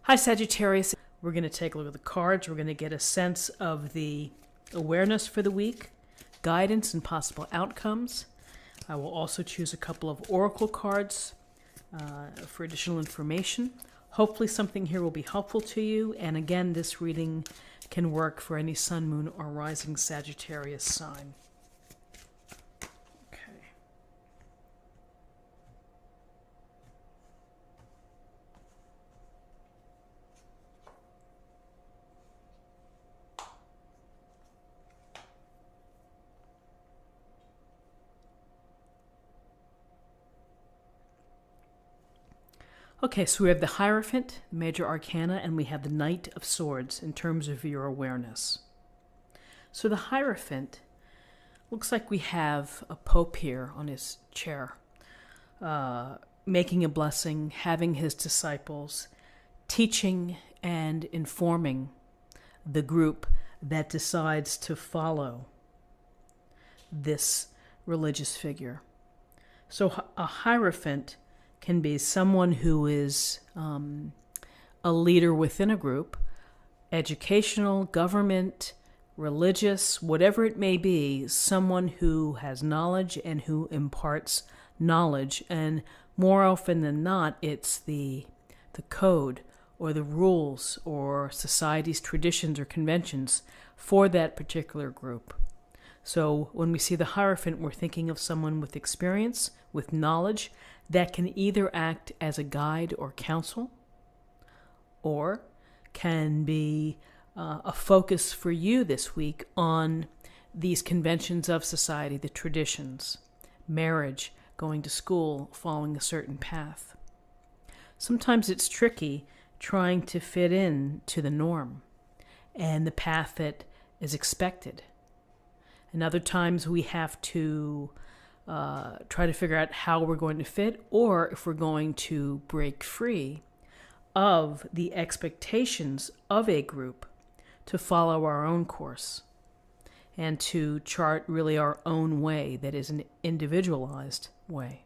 Hi, Sagittarius. We're going to take a look at the cards. We're going to get a sense of the awareness for the week, guidance, and possible outcomes. I will also choose a couple of oracle cards for additional information. Hopefully something here will be helpful to you. And again, this reading can work for any sun, moon, or rising Sagittarius sign. Okay, so we have the Hierophant, Major Arcana, and we have the Knight of Swords in terms of your awareness. So the Hierophant looks like we have a pope here on his chair, making a blessing, having his disciples, teaching and informing the group that decides to follow this religious figure. So a Hierophant can be someone who is a leader within a group, educational, government, religious, whatever it may be, someone who has knowledge and who imparts knowledge. And more often than not, it's the code or the rules or society's traditions or conventions for that particular group. So when we see the Hierophant, we're thinking of someone with experience, with knowledge, that can either act as a guide or counsel, or can be a focus for you this week on these conventions of society, the traditions, marriage, going to school, following a certain path. Sometimes it's tricky trying to fit in to the norm and the path that is expected. And other times we have to try to figure out how we're going to fit, or if we're going to break free of the expectations of a group to follow our own course and to chart really our own way that is an individualized way.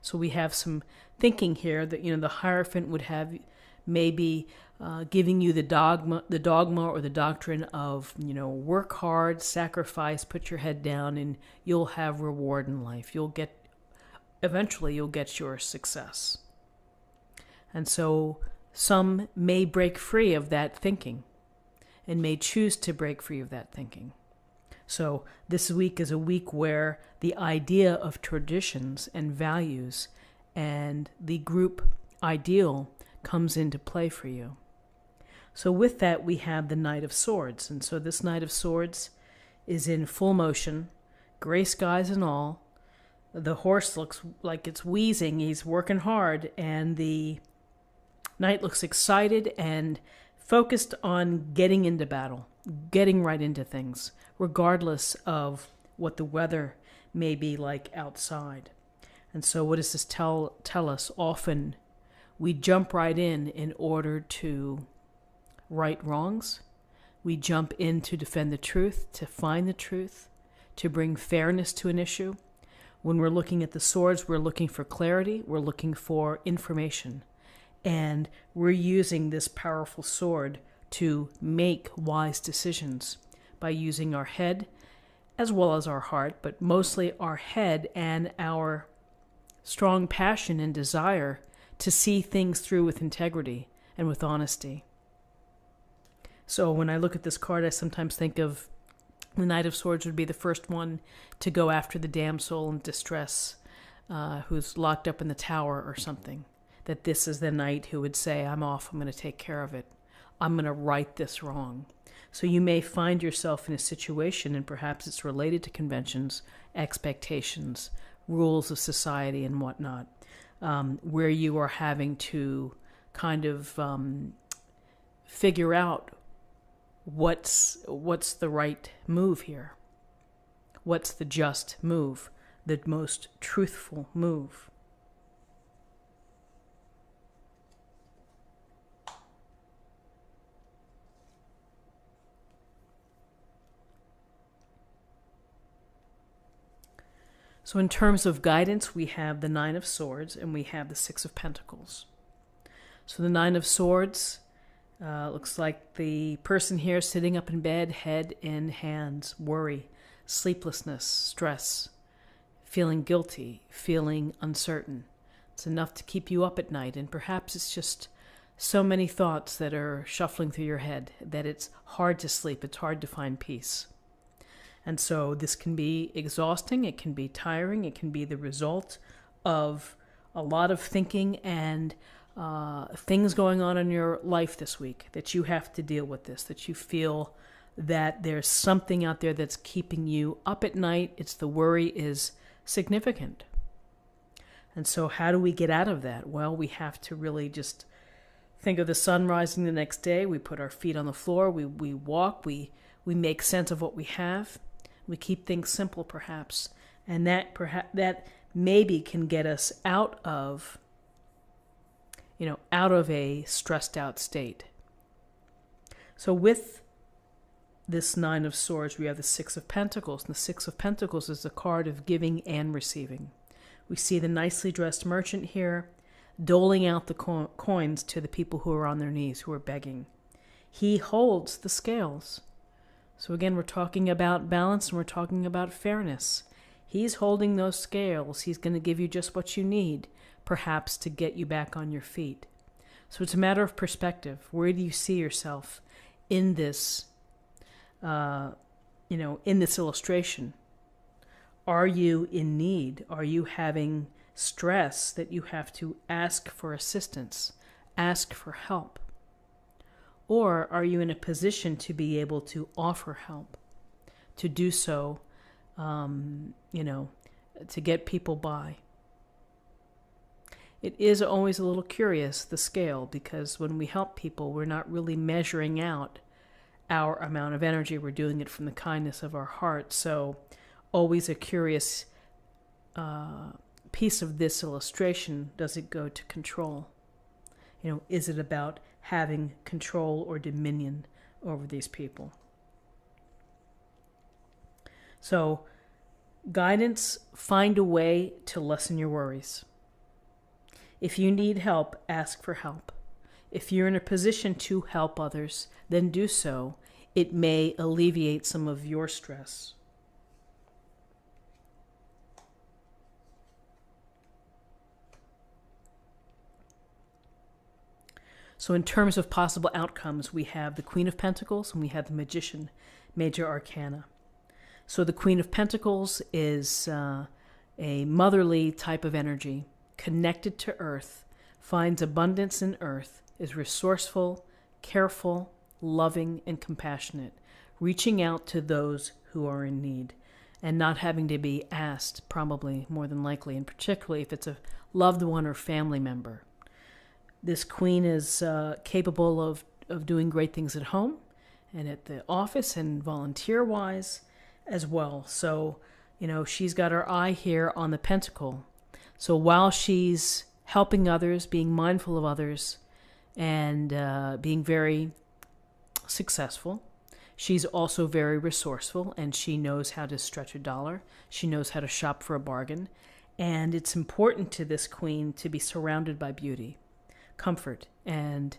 So we have some thinking here that, the Hierophant would have maybe giving you the dogma or the doctrine of, work hard, sacrifice, put your head down, and you'll have reward in life. Eventually you'll get your success. And so some may break free of that thinking and may choose to break free of that thinking. So this week is a week where the idea of traditions and values and the group ideal comes into play for you. So with that, we have the Knight of Swords. And so this Knight of Swords is in full motion, gray skies and all. The horse looks like it's wheezing. He's working hard. And the knight looks excited and focused on getting into battle, getting right into things, regardless of what the weather may be like outside. And so what does this tell us? Often we jump right in order to right wrongs. We jump in to defend the truth, to find the truth, to bring fairness to an issue. When we're looking at the swords, we're looking for clarity, we're looking for information, and we're using this powerful sword to make wise decisions by using our head as well as our heart, but mostly our head and our strong passion and desire to see things through with integrity and with honesty. So when I look at this card, I sometimes think of the Knight of Swords would be the first one to go after the damsel in distress who's locked up in the tower or something. That this is the knight who would say, I'm off, I'm going to take care of it. I'm going to right this wrong. So you may find yourself in a situation, and perhaps it's related to conventions, expectations, rules of society and whatnot, where you are having to kind of figure out what's the right move here. What's the just move, the most truthful move. So in terms of guidance, we have the Nine of Swords and we have the Six of Pentacles. So the Nine of Swords looks like the person here sitting up in bed, head in hands, worry, sleeplessness, stress, feeling guilty, feeling uncertain. It's enough to keep you up at night, and perhaps it's just so many thoughts that are shuffling through your head that it's hard to sleep, it's hard to find peace. And so this can be exhausting, it can be tiring, it can be the result of a lot of thinking and things going on in your life this week, that you have to deal with this, that you feel that there's something out there that's keeping you up at night. It's the worry is significant. And so how do we get out of that? Well, we have to really just think of the sun rising the next day. We put our feet on the floor. We walk. We make sense of what we have. We keep things simple, perhaps. And that maybe can get us out of a stressed out state. So with this Nine of Swords, we have the Six of Pentacles. And the Six of Pentacles is the card of giving and receiving. We see the nicely dressed merchant here doling out the coins to the people who are on their knees, who are begging. He holds the scales. So again, we're talking about balance and we're talking about fairness. He's holding those scales. He's going to give you just what you need, perhaps to get you back on your feet. So it's a matter of perspective. Where do you see yourself in this, in this illustration? Are you in need? Are you having stress that you have to ask for assistance, ask for help? Or are you in a position to be able to offer help, to do so, to get people by? It is always a little curious, the scale, because when we help people, we're not really measuring out our amount of energy. We're doing it from the kindness of our heart. So always a curious piece of this illustration. Does it go to control? Is it about having control or dominion over these people? So guidance, find a way to lessen your worries. If you need help, ask for help. If you're in a position to help others, then do so. It may alleviate some of your stress. So in terms of possible outcomes, we have the Queen of Pentacles and we have the Magician, major arcana. So the Queen of Pentacles is a motherly type of energy, connected to earth, finds abundance in earth, is resourceful, careful, loving, and compassionate, reaching out to those who are in need and not having to be asked, probably more than likely, and particularly if it's a loved one or family member. This queen is capable of doing great things at home and at the office and volunteer-wise as well. So, she's got her eye here on the pentacle. So while she's helping others, being mindful of others, and being very successful, she's also very resourceful, and she knows how to stretch a dollar. She knows how to shop for a bargain. And it's important to this queen to be surrounded by beauty, comfort, and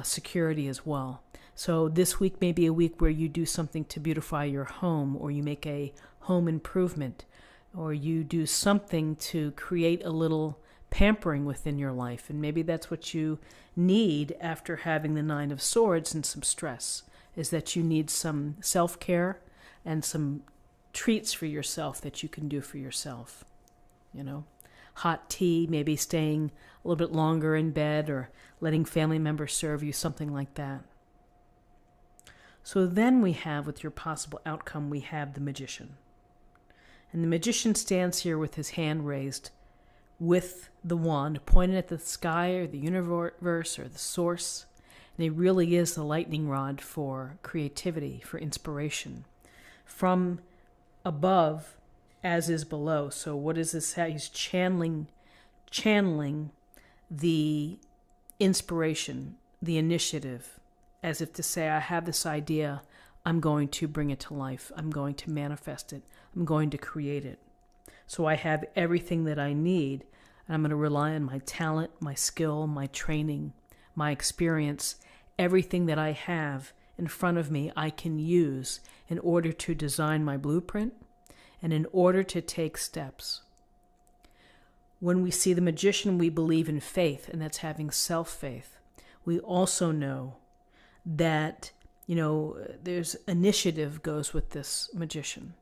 security as well. So this week may be a week where you do something to beautify your home, or you make a home improvement, or you do something to create a little pampering within your life. And maybe that's what you need after having the Nine of Swords and some stress, is that you need some self-care and some treats for yourself that you can do for yourself. Hot tea, maybe staying a little bit longer in bed, or letting family members serve you, something like that. So then we have, with your possible outcome, we have the Magician. And the Magician stands here with his hand raised, with the wand pointed at the sky or the universe or the source. And he really is the lightning rod for creativity, for inspiration. From above, as is below. So what is this? He's channeling the inspiration, the initiative, as if to say, I have this idea, I'm going to bring it to life. I'm going to manifest it. I'm going to create it. So I have everything that I need, and I'm going to rely on my talent, my skill, my training, my experience, everything that I have in front of me, I can use in order to design my blueprint and in order to take steps. When we see the magician, we believe in faith, and that's having self-faith. We also know that, there's initiative goes with this magician.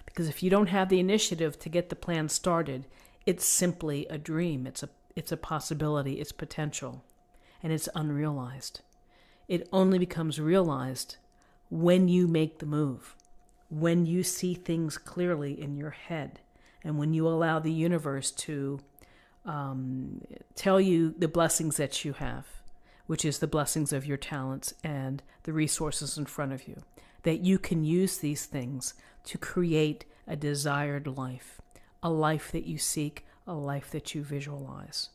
Because if you don't have the initiative to get the plan started, it's simply a dream. It's a possibility. It's potential. And it's unrealized. It only becomes realized when you make the move, when you see things clearly in your head, and when you allow the universe to tell you the blessings that you have, which is the blessings of your talents and the resources in front of you, that you can use these things to create a desired life, a life that you seek, a life that you visualize.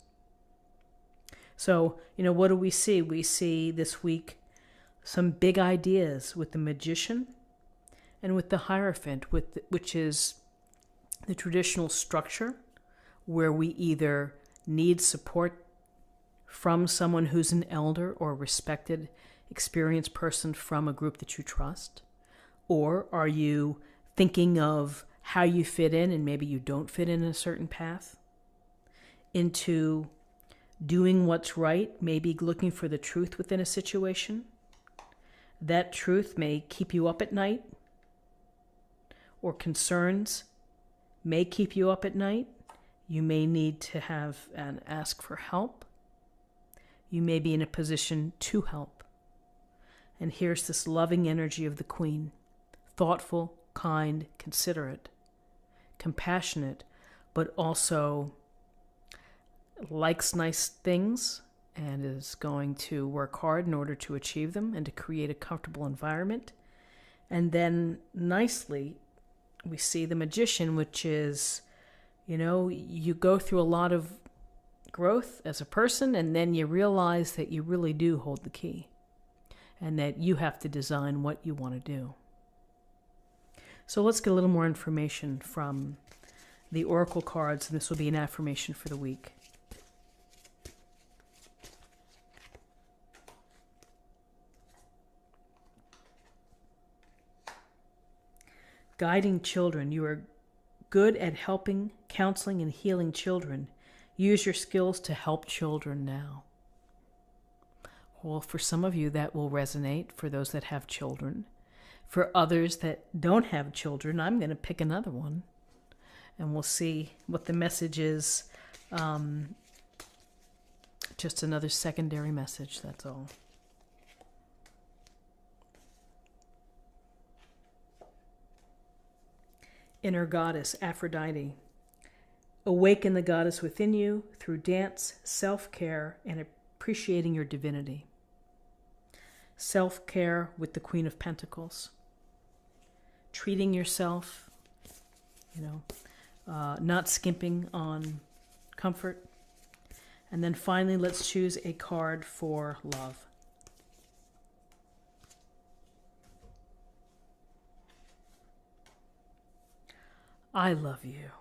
So, what do we see? We see this week some big ideas with the magician and with the Hierophant, which is the traditional structure where we either need support from someone who's an elder or a respected, experienced person from a group that you trust, or are you thinking of how you fit in and maybe you don't fit in a certain path, into doing what's right, maybe looking for the truth within a situation. That truth may keep you up at night, or concerns may keep you up at night. You may need to have and ask for help. You may be in a position to help. And here's this loving energy of the Queen, thoughtful, kind, considerate, compassionate, but also likes nice things and is going to work hard in order to achieve them and to create a comfortable environment. And then nicely, we see the magician, which is, you go through a lot of growth as a person, and then you realize that you really do hold the key and that you have to design what you want to do. So let's get a little more information from the oracle cards, and this will be an affirmation for the week. Guiding children. You are good at helping, counseling, and healing children. Use your skills to help children now. Well, for some of you that will resonate, for those that have children. For others that don't have children, I'm going to pick another one. And we'll see what the message is. Just another secondary message, that's all. Inner goddess, Aphrodite. Awaken the goddess within you through dance, self-care, and appreciating your divinity. Self-care with the Queen of Pentacles. Treating yourself, not skimping on comfort. And then finally, let's choose a card for love. I love you.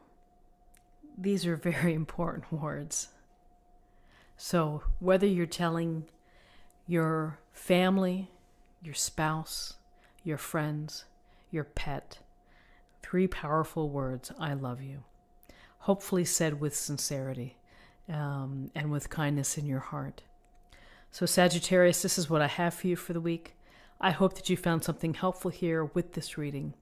These are very important words. So whether you're telling your family, your spouse, your friends, your pet, 3 powerful words, I love you. Hopefully said with sincerity and with kindness in your heart. So Sagittarius, this is what I have for you for the week. I hope that you found something helpful here with this reading.